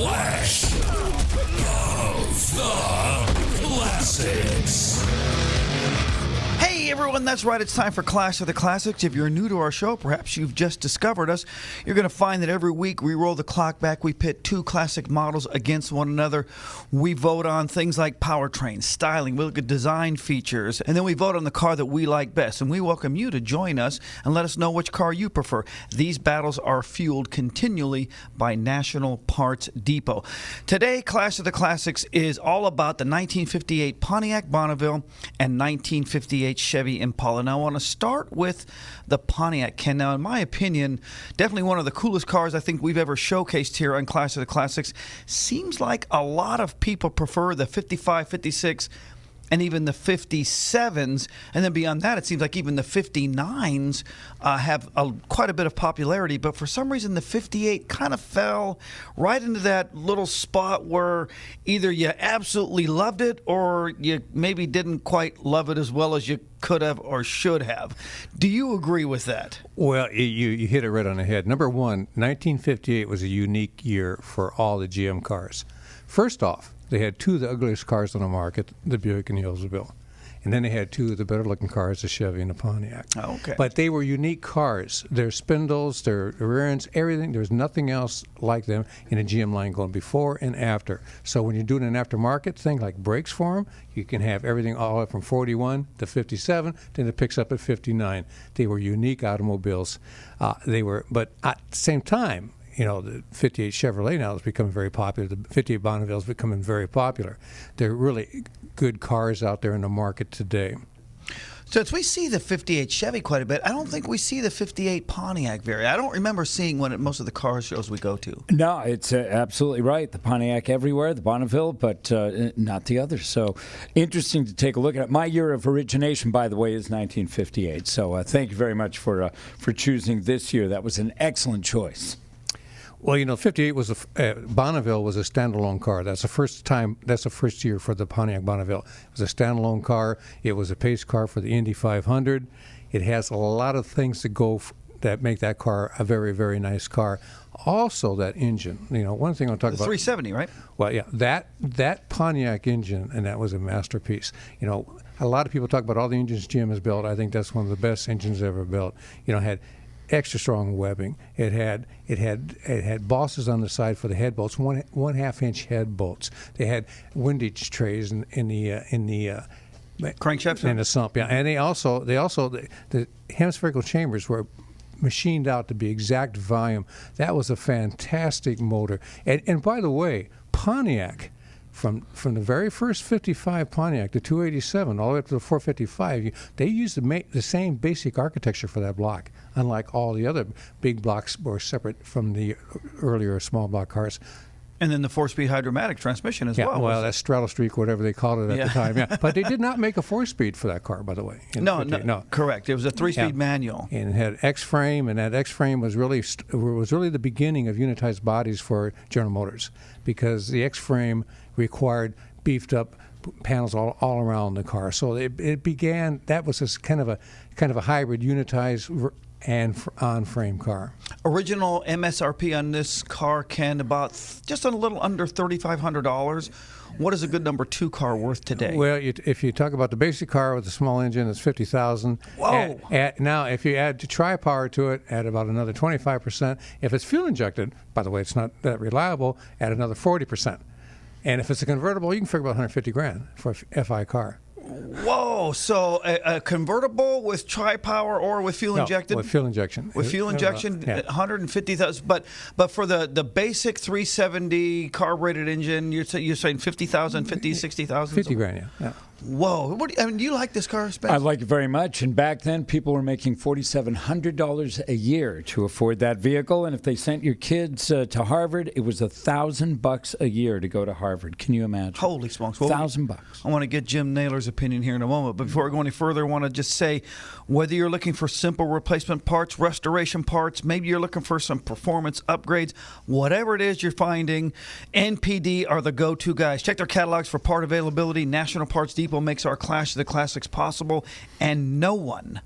Clash of the Classics. Hey everyone, that's right, it's time for Clash of the Classics. If you're new to our show, perhaps you've just discovered us, you're going to find that every week we roll the clock back, we pit two classic models against one another. We vote on things like powertrain, styling, we look at design features, and then we vote on the car that we like best. And we welcome you to join us and let us know which car you prefer. These battles are fueled continually by National Parts Depot. Today, Clash of the Classics is all about the 1958 Pontiac Bonneville and 1958 Chevy Impala. Now, I want to start with the Pontiac, Ken. Now, in my opinion, definitely one of the coolest cars I think we've ever showcased here on Clash of the Classics. Seems like a lot of people prefer the 55, 56, and even the 57s. And then beyond that, it seems like even the 59s have quite a bit of popularity. But for some reason, the 58 kind of fell right into that little spot where either you absolutely loved it or you maybe didn't quite love it as well as you could have or should have. Do you agree with that? Well, you hit it right on the head. Number one, 1958 was a unique year for all the GM cars. First off, they had two of the ugliest cars on the market, the Buick and the Oldsmobile. And then they had two of the better-looking cars, the Chevy and the Pontiac. Oh, okay. But they were unique cars. Their spindles, their rear ends, everything. There was nothing else like them in a GM line going before and after. So when you're doing an aftermarket thing like brakes for them, you can have everything all the way from 41 to 57, then it picks up at 59. They were unique automobiles. But at the same time, you know, the 58 Chevrolet now is becoming very popular. The 58 Bonneville is becoming very popular. They're really good cars out there in the market today. So as we see the 58 Chevy quite a bit, I don't think we see the 58 Pontiac very. I don't remember seeing one at most of the car shows we go to. No, it's absolutely right. The Pontiac everywhere, the Bonneville, but not the others. So interesting to take a look at it. My year of origination, by the way, is 1958. So thank you very much for choosing this year. That was an excellent choice. Well, you know, 58 was Bonneville was a standalone car. That's the first year for the Pontiac Bonneville. It was a standalone car. It was a pace car for the Indy 500. It has a lot of things that make that car a very, very nice car. Also, that engine. You know, one thing I'll talk about. The 370, right? Well, yeah, that Pontiac engine, and that was a masterpiece. You know, a lot of people talk about all the engines GM has built. I think that's one of the best engines ever built. You know, it had extra strong webbing. It had bosses on the side for the head bolts, one half-inch head bolts. They had windage trays in the crankshaft and the sump. Yeah, and the hemispherical chambers were machined out to be exact volume. That was a fantastic motor. And by the way, Pontiac. From the very first 55 Pontiac, the 287, all the way up to the 455, they used the same basic architecture for that block, unlike all the other big blocks were separate from the earlier small block cars. And then the 4-speed hydromatic transmission as well. Well, that's Stratostreak, whatever they called it at the time. Yeah, but they did not make a 4-speed for that car, by the way. No, correct. It was a 3-speed manual, and it had X-frame, and that X-frame was really the beginning of unitized bodies for General Motors, because the X-frame required beefed up panels all around the car. So it began. That was this kind of a hybrid unitized and on-frame car. Original MSRP on this car, Ken, about just a little under $3,500. What is a good number 2 car worth today? Well, if you talk about the basic car with the small engine, it's $50,000. Whoa! Now, if you add tri-power to it, add about another 25%. If it's fuel injected, by the way, it's not that reliable, add another 40%. And if it's a convertible, you can figure about $150,000 for a FI car. Whoa! So a convertible with tri-power or with fuel injected? With fuel injection. With fuel injection, $150,000. But for the basic 370 carbureted engine, you're saying $50,000, $60,000? $50,000, yeah. Whoa! Do you like this car, Spencer? I like it very much. And back then, people were making $4,700 a year to afford that vehicle. And if they sent your kids to Harvard, it was $1,000 a year to go to Harvard. Can you imagine? Holy smokes! $1,000. I want to get Jim Naylor's opinion here in a moment. But before I go any further, I want to just say, whether you're looking for simple replacement parts, restoration parts, maybe you're looking for some performance upgrades, whatever it is you're finding, NPD are the go-to guys. Check their catalogs for part availability. National Parts Depot makes our Clash of the Classics possible, and no one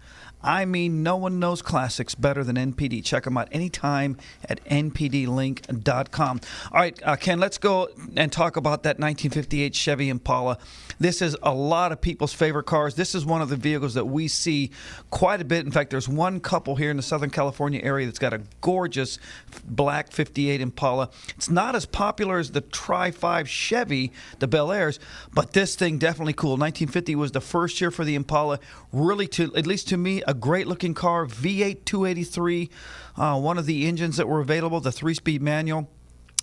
I mean, no one knows classics better than NPD. Check them out anytime at npdlink.com. All right, Ken, let's go and talk about that 1958 Chevy Impala. This is a lot of people's favorite cars. This is one of the vehicles that we see quite a bit. In fact, there's one couple here in the Southern California area that's got a gorgeous black 58 Impala. It's not as popular as the Tri-5 Chevy, the Bel Airs, but this thing definitely cool. 1950 was the first year for the Impala. Really, at least to me, a great-looking car. V8 283, one of the engines that were available, the 3-speed manual.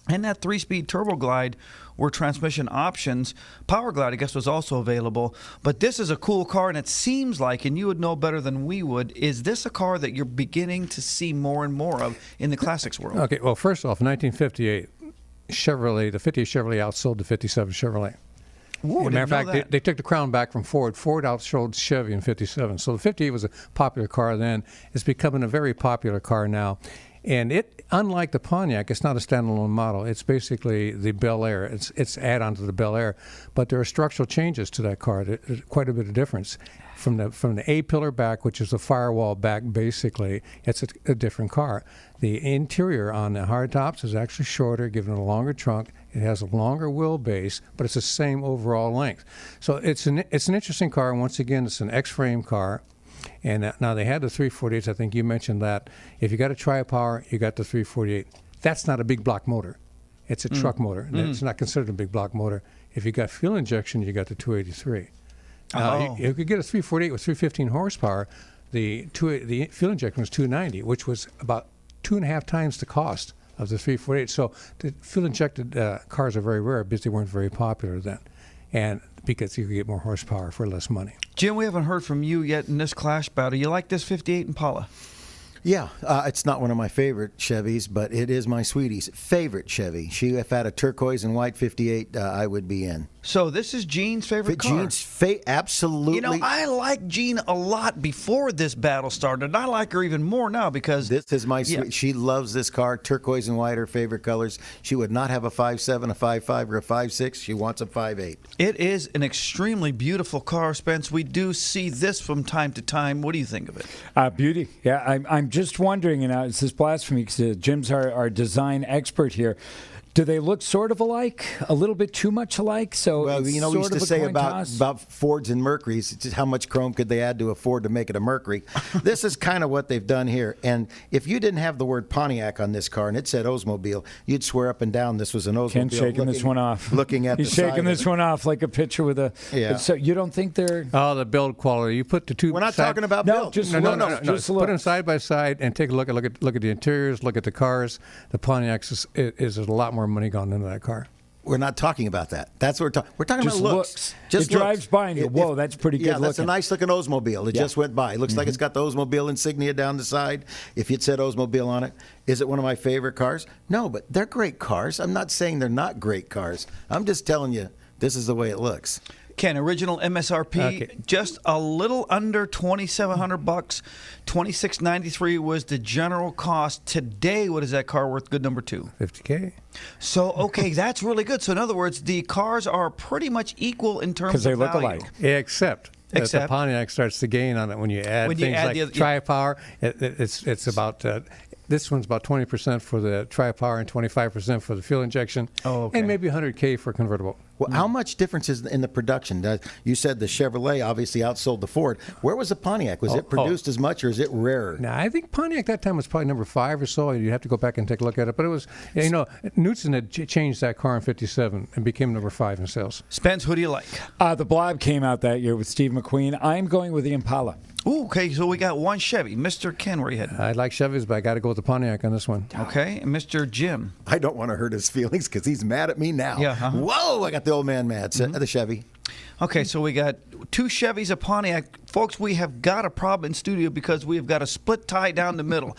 And that 3-speed Turbo Glide were transmission options. Power Glide, I guess, was also available. But this is a cool car, and it seems like, and you would know better than we would, is this a car that you're beginning to see more and more of in the classics world? Okay, well, first off, 1958, Chevrolet, the 58 Chevrolet outsold the 57 Chevrolet. Whoa, As a matter of fact, they took the crown back from Ford. Ford outsold Chevy in 57. So the 58 was a popular car then. It's becoming a very popular car now. And it, unlike the Pontiac, it's not a standalone model. It's basically the Bel Air. It's add-on to the Bel Air. But there are structural changes to that car. There's quite a bit of difference. From the A-pillar back, which is the firewall back, basically, it's a different car. The interior on the hardtops is actually shorter, giving it a longer trunk. It has a longer wheelbase, but it's the same overall length. So it's an interesting car. And once again, it's an X-frame car. And now they had the 348s. I think you mentioned that. If you got a Tri-Power, you got the 348. That's not a big block motor. It's a truck motor. It's not considered a big block motor. If you got fuel injection, you got the 283. You could get a 348 with 315 horsepower. The fuel injection was 290, which was about 2.5 times the cost of the 348. So the fuel injected cars are very rare because they weren't very popular then, and because you could get more horsepower for less money. Jim, we haven't heard from you yet in this clash battle. You like this 58 Impala? Yeah, it's not one of my favorite Chevys, but it is my sweetie's favorite Chevy. If had a turquoise and white 58, I would be in. So this is Gene's favorite car? Gene's absolutely. You know, I liked Gene a lot before this battle started, and I like her even more now because... This is my sweet. She loves this car. Turquoise and white are her favorite colors. She would not have a 5.7, a 5.5, or a 5.6. She wants a 5.8. It is an extremely beautiful car, Spence. We do see this from time to time. What do you think of it? Beauty. Yeah, I'm just wondering, and this is blasphemy because Jim's our design expert here. Do they look sort of alike? A little bit too much alike? So well, you know, we used to say about Fords and Mercuries, just how much chrome could they add to a Ford to make it a Mercury? This is kind of what they've done here. And if you didn't have the word Pontiac on this car and it said Oldsmobile, you'd swear up and down this was an Oldsmobile. Ken's shaking this one off. Looking at He's the shaking this one off like a picture with a... Yeah. So you don't think they're... Oh, the build quality. You put the two... We're not talking about build. Just No. Just Put them side by side and take a look at the interiors, look at the cars. The Pontiac is a lot more money gone into that car. We're not talking about that. That's what we're talking. We're talking Just about looks. It drives by and you go, whoa, that's pretty good Yeah, looking. that's a nice looking Oldsmobile. It just went by. It looks like it's got the Oldsmobile insignia down the side. If you'd said Oldsmobile on it, is it one of my favorite cars? No, but they're great cars. I'm not saying they're not great cars. I'm just telling you, this is the way it looks. Ken, original MSRP, just a little under $2,700. $2,693 was the general cost. Today, what is that car worth? Good number two. $50K. So, okay, that's really good. So, in other words, the cars are pretty much equal in terms of because they look value. alike. Except the Pontiac starts to gain on it when you add things like Tri-Power. It's about... this one's about 20% for the Tri-Power and 25% for the fuel injection, and maybe $100K for convertible. Well, how much difference is in the production? You said the Chevrolet obviously outsold the Ford. Where was the Pontiac? Was it produced as much, or is it rarer? Now, I think Pontiac that time was probably number 5 or so. You'd have to go back and take a look at it. But it was, you know, Knutson had changed that car in '57 and became number 5 in sales. Spence, who do you like? The Blob came out that year with Steve McQueen. I'm going with the Impala. Ooh, okay, so we got one Chevy. Mr. Ken, where are you heading? I like Chevys, but I got to go with the Pontiac on this one. Okay, and Mr. Jim. I don't want to hurt his feelings because he's mad at me now. Yeah, Whoa, I got the old man mad. The Chevy. Okay, so we got 2 Chevys, a Pontiac. Folks, we have got a problem in studio because we have got a split tie down the middle.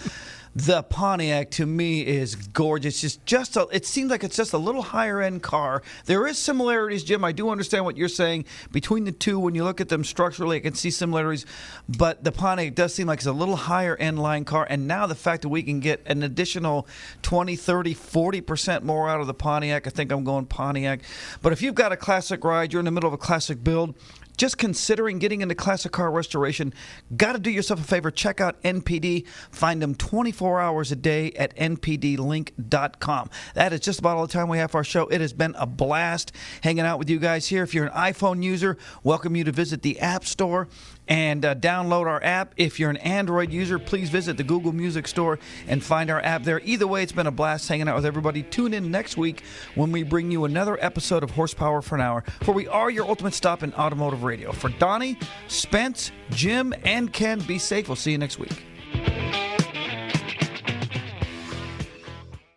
The Pontiac, to me, is gorgeous. It seems like it's just a little higher-end car. There is similarities, Jim. I do understand what you're saying. Between the two, when you look at them structurally, I can see similarities. But the Pontiac does seem like it's a little higher-end line car. And now the fact that we can get an additional 20, 30, 40% more out of the Pontiac, I think I'm going Pontiac. But if you've got a classic ride, you're in the middle of a classic build, just considering getting into classic car restoration, got to do yourself a favor. Check out NPD. Find them 24 hours a day at npdlink.com. That is just about all the time we have for our show. It has been a blast hanging out with you guys here. If you're an iPhone user, welcome you to visit the App Store and download our app. If you're an Android user, please visit the Google Music Store and find our app there. Either way, it's been a blast hanging out with everybody. Tune in next week when we bring you another episode of Horsepower for an Hour, for we are your ultimate stop in automotive radio. For Donnie, Spence, Jim, and Ken, be safe. We'll see you next week.